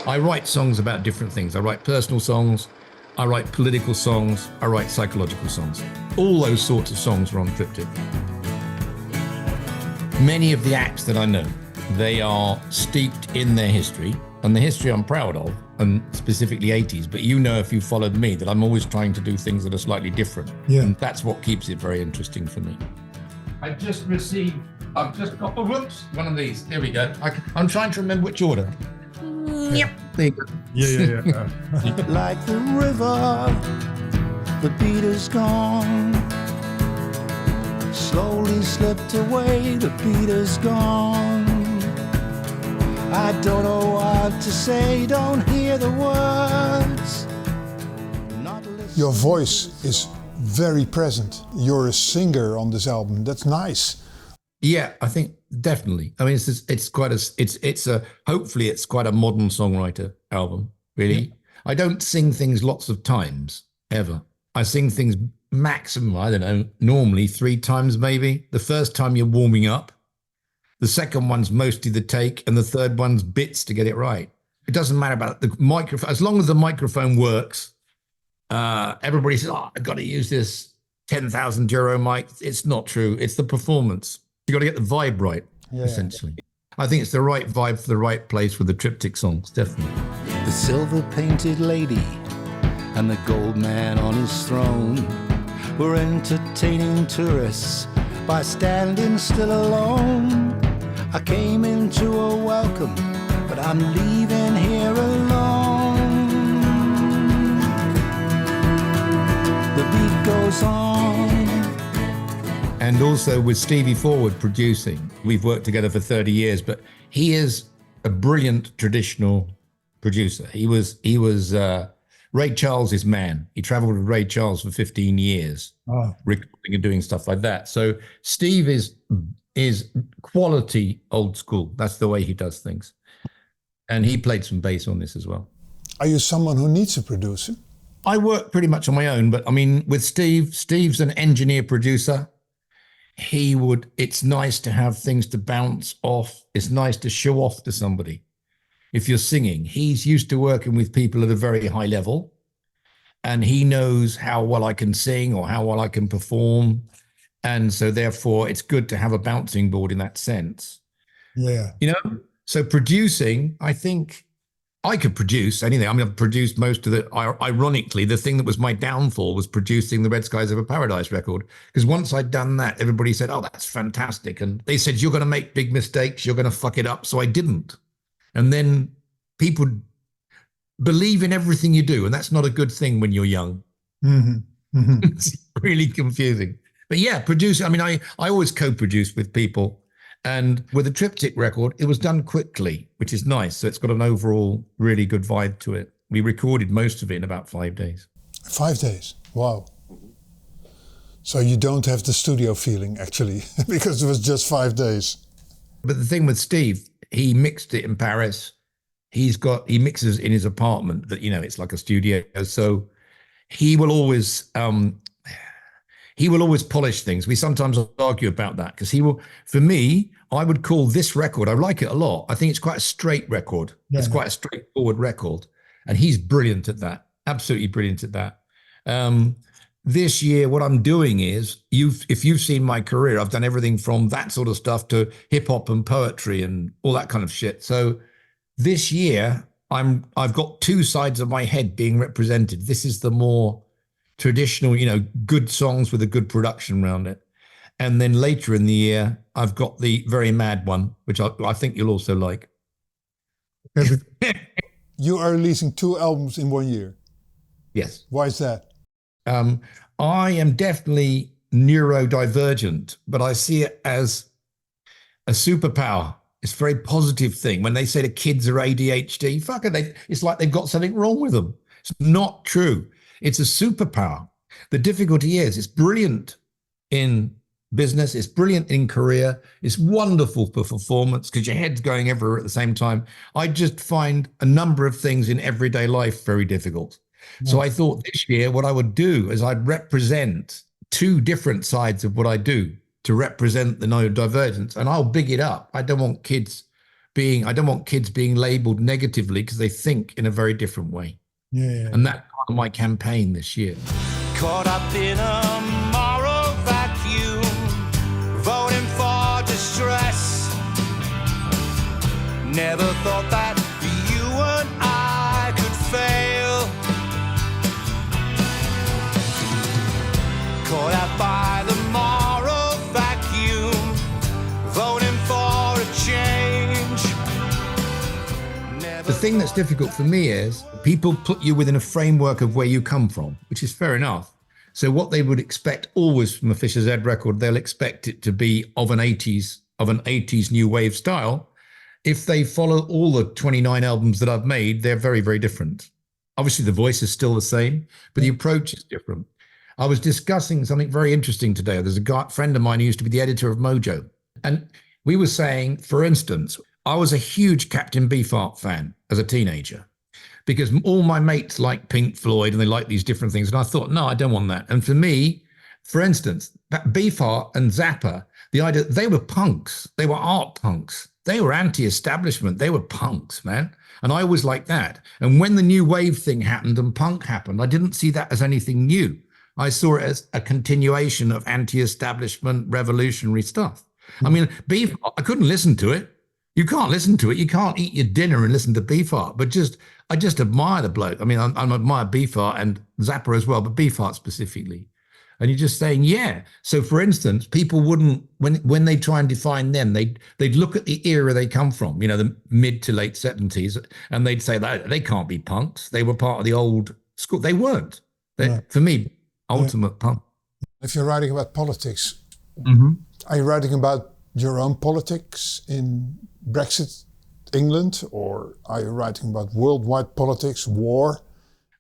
I write songs about different things. I write personal songs, I write political songs, I write psychological songs. All those sorts of songs are on Triptych. Many of the acts that I know, they are steeped in their history, and the history I'm proud of, and specifically 80s, but you know, if you followed me, that I'm always trying to do things that are slightly different. Yeah. And that's what keeps it very interesting for me. I've just got, oh, whoops, one of these. Here we go. I'm trying to remember which order. Yep, there you go. Yeah. Like the river, the beat is gone. Slowly slipped away, the beat is gone. I don't know what to say, don't hear the words. Your voice is very present. You're a singer on this album. That's nice. Yeah, I think definitely. I mean, it's quite hopefully it's quite a modern songwriter album, really. Yeah. I don't sing things lots of times, ever. I sing things maximum, I don't know, normally 3 times maybe. The first time you're warming up, the second one's mostly the take, and the third one's bits to get it right. It doesn't matter about the microphone. As long as the microphone works, everybody says, oh, I've got to use this 10,000 euro mic. It's not true. It's the performance. You got to get the vibe right, essentially. I think it's the right vibe for the right place with the Triptych songs, definitely. The silver-painted lady and the gold man on his throne were entertaining tourists by standing still alone. I came into a welcome, but I'm leaving here alone. The beat goes on. And also with Stevie Forward producing, we've worked together for 30 years, but he is a brilliant traditional producer. He was Ray Charles's man. He traveled with Ray Charles for 15 years, recording and doing stuff like that. So Steve is quality old school. That's the way he does things. And he played some bass on this as well. Are you someone who needs a producer? I work pretty much on my own, but I mean, with Steve's an engineer producer. It's nice to have things to bounce off. It's nice to show off to somebody. If you're singing, he's used to working with people at a very high level, and he knows how well I can sing or how well I can perform. And so therefore it's good to have a bouncing board in that sense. Yeah. You know, so producing, I think I could produce anything. I mean, I've produced most of the, ironically, the thing that was my downfall was producing the Red Skies Over Paradise record. Because once I'd done that, everybody said, oh, that's fantastic. And they said, you're going to make big mistakes. You're going to fuck it up. So I didn't. And then people believe in everything you do. And that's not a good thing when you're young. Mm-hmm. Mm-hmm. It's really confusing. But yeah, producing, I mean, I always co-produce with people. And with a Triptych record, it was done quickly, which is nice. So it's got an overall really good vibe to it. We recorded most of it in about 5 days. 5 days? Wow. So you don't have the studio feeling, actually, because it was just 5 days. But the thing with Steve, he mixed it in Paris. He mixes in his apartment that, you know, it's like a studio. So he will always polish things. We sometimes argue about that because for me, I would call this record, I like it a lot. I think it's quite a straight record. Yeah. It's quite a straightforward record. And he's brilliant at that. Absolutely brilliant at that. This year, what I'm doing is, if you've seen my career, I've done everything from that sort of stuff to hip hop and poetry and all that kind of shit. So this year, I've got 2 sides of my head being represented. This is the more traditional, you know, good songs with a good production around it. And then later in the year, I've got the very mad one, which I think you'll also like. You are releasing 2 albums in 1 year. Yes. Why is that? I am definitely neurodivergent, but I see it as a superpower. It's a very positive thing. When they say the kids are ADHD, fuck it, it's like they've got something wrong with them. It's not true. It's a superpower. The difficulty is it's brilliant in business. It's brilliant in career. It's wonderful for performance because your head's going everywhere at the same time. I just find a number of things in everyday life very difficult. Yeah. So I thought this year what I would do is I'd represent 2 different sides of what I do to represent the neurodivergence, and I'll big it up. I don't want kids I don't want kids being labeled negatively because they think in a very different way. And that's part of my campaign this year. Caught up in a moral vacuum, voting for distress. Never thought that you and I could fail. Caught up by the moral vacuum, voting for a change. The thing that's difficult for me is people put you within a framework of where you come from, which is fair enough. So what they would expect always from a FisherZ record, they'll expect it to be of an 80s new wave style. If they follow all the 29 albums that I've made, they're very, very different. Obviously, the voice is still the same, but the approach is different. I was discussing something very interesting today. There's a friend of mine who used to be the editor of Mojo. And we were saying, for instance, I was a huge Captain Beefheart fan as a teenager because all my mates like Pink Floyd and they like these different things. And I thought, no, I don't want that. And for me, for instance, Beefheart and Zappa, the idea, they were punks. They were art punks. They were anti-establishment. They were punks, man. And I always liked that. And when the new wave thing happened and punk happened, I didn't see that as anything new. I saw it as a continuation of anti-establishment revolutionary stuff. I mean, Beefheart, I couldn't listen to it. You can't listen to it. You can't eat your dinner and listen to Beefheart. But I just admire the bloke. I mean, I admire Beefheart and Zappa as well, but Beefheart specifically. And you're just saying, yeah. So, for instance, people wouldn't, when they try and define them, they'd look at the era they come from, you know, the mid to late 70s, and they'd say that they can't be punks. They were part of the old school. They weren't. For me, ultimate punk. If you're writing about politics, are you writing about your own politics in Brexit England, or are you writing about worldwide politics, war?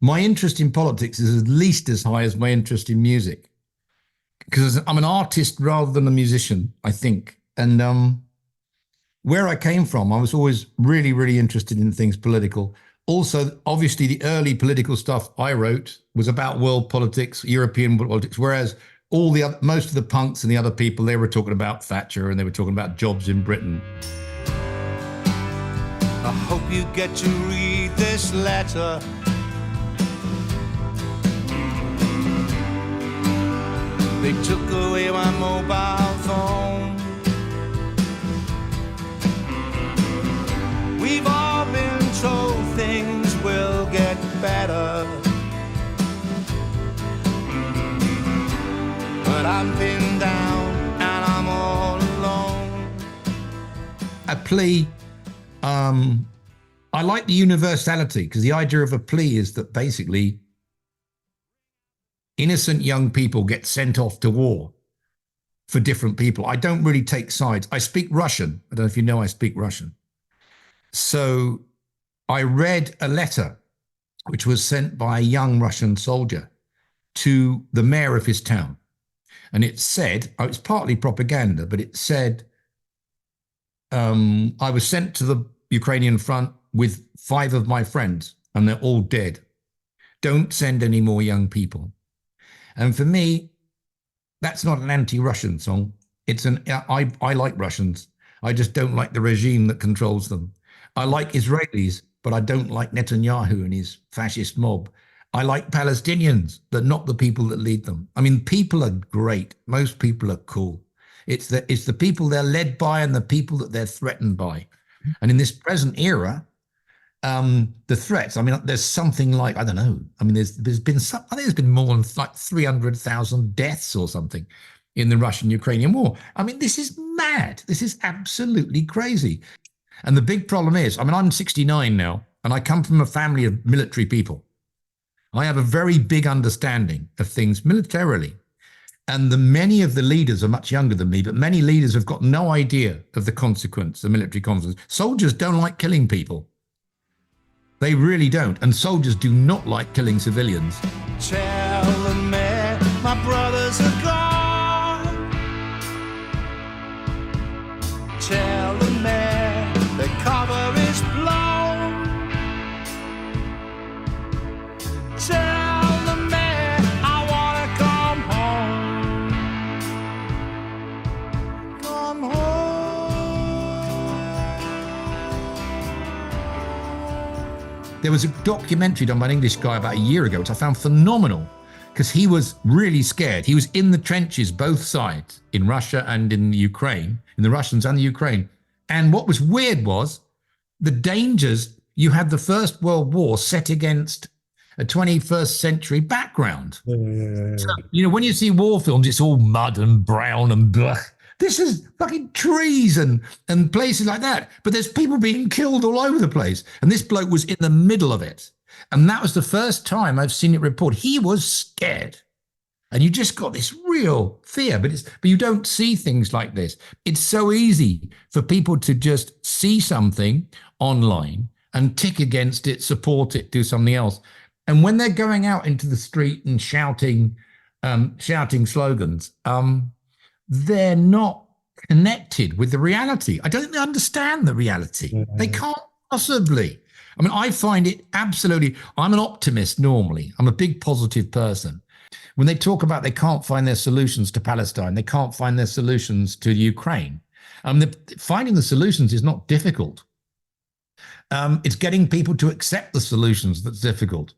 My interest in politics is at least as high as my interest in music, because I'm an artist rather than a musician, I think. And where I came from, I was always really, really interested in things political. Also, obviously, the early political stuff I wrote was about world politics, European politics, whereas most of the punks and the other people, they were talking about Thatcher and they were talking about jobs in Britain. I hope you get to read this letter. They took away my mobile phone. We've all been told things will get better, but I'm pinned down and I'm all alone. A plea, I like the universality, because the idea of a plea is that basically innocent young people get sent off to war for different people. I don't really take sides. I speak Russian. I don't know if you know I speak Russian. So I read a letter which was sent by a young Russian soldier to the mayor of his town. And it said, it's partly propaganda, but it said, I was sent to the Ukrainian front with 5 of my friends and they're all dead. Don't send any more young people. And for me, that's not an anti-Russian song. It's I like Russians. I just don't like the regime that controls them. I like Israelis, but I don't like Netanyahu and his fascist mob. I like Palestinians, but not the people that lead them. I mean, people are great. Most people are cool. It's the people they're led by and the people that they're threatened by. And in this present era, the threats, I mean, there's something like, I don't know. I mean, there's been I think there's been more than like 300,000 deaths or something in the Russian-Ukrainian war. I mean, this is mad. This is absolutely crazy. And the big problem is, I mean, I'm 69 now, and I come from a family of military people. I have a very big understanding of things militarily. And many of the leaders are much younger than me, but many leaders have got no idea of the consequence, the military consequence. Soldiers don't like killing people. They really don't. And soldiers do not like killing civilians. Tell the man my brothers are gone. Tell the man the cover is blown. Tell the man I wanna come home. Come home. There was a documentary done by an English guy about a year ago, which I found phenomenal, because he was really scared. He was in the trenches, both sides, in Russia and in the Ukraine, in the Russians and the Ukraine. And what was weird was the dangers. You had the First World War set against a 21st century background. So, you know, when you see war films, it's all mud and brown and blah. This is fucking trees and places like that. But there's people being killed all over the place. And this bloke was in the middle of it. And that was the first time I've seen it reported. He was scared. And you just got this real fear. But you don't see things like this. It's so easy for people to just see something online and tick against it, support it, do something else. And when they're going out into the street and shouting slogans, they're not connected with the reality. I don't understand the reality. They can't possibly. I mean, I find it absolutely, I'm an optimist normally. I'm a big positive person. When they talk about they can't find their solutions to Palestine, they can't find their solutions to Ukraine. Finding the solutions is not difficult. It's getting people to accept the solutions that's difficult.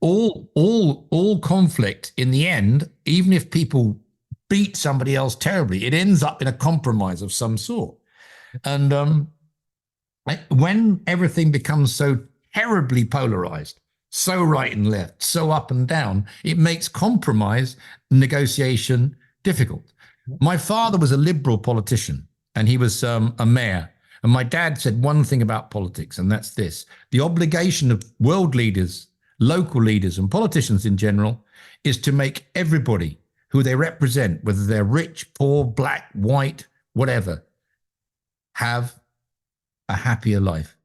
All conflict in the end, even if people beat somebody else terribly, it ends up in a compromise of some sort. And when everything becomes so terribly polarized, so right and left, so up and down, it makes compromise, negotiation difficult. My father was a liberal politician, and he was a mayor. And my dad said one thing about politics, and that's this: the obligation of world leaders, local leaders, and politicians in general is to make everybody who they represent, whether they're rich, poor, black, white, whatever, have a happier life.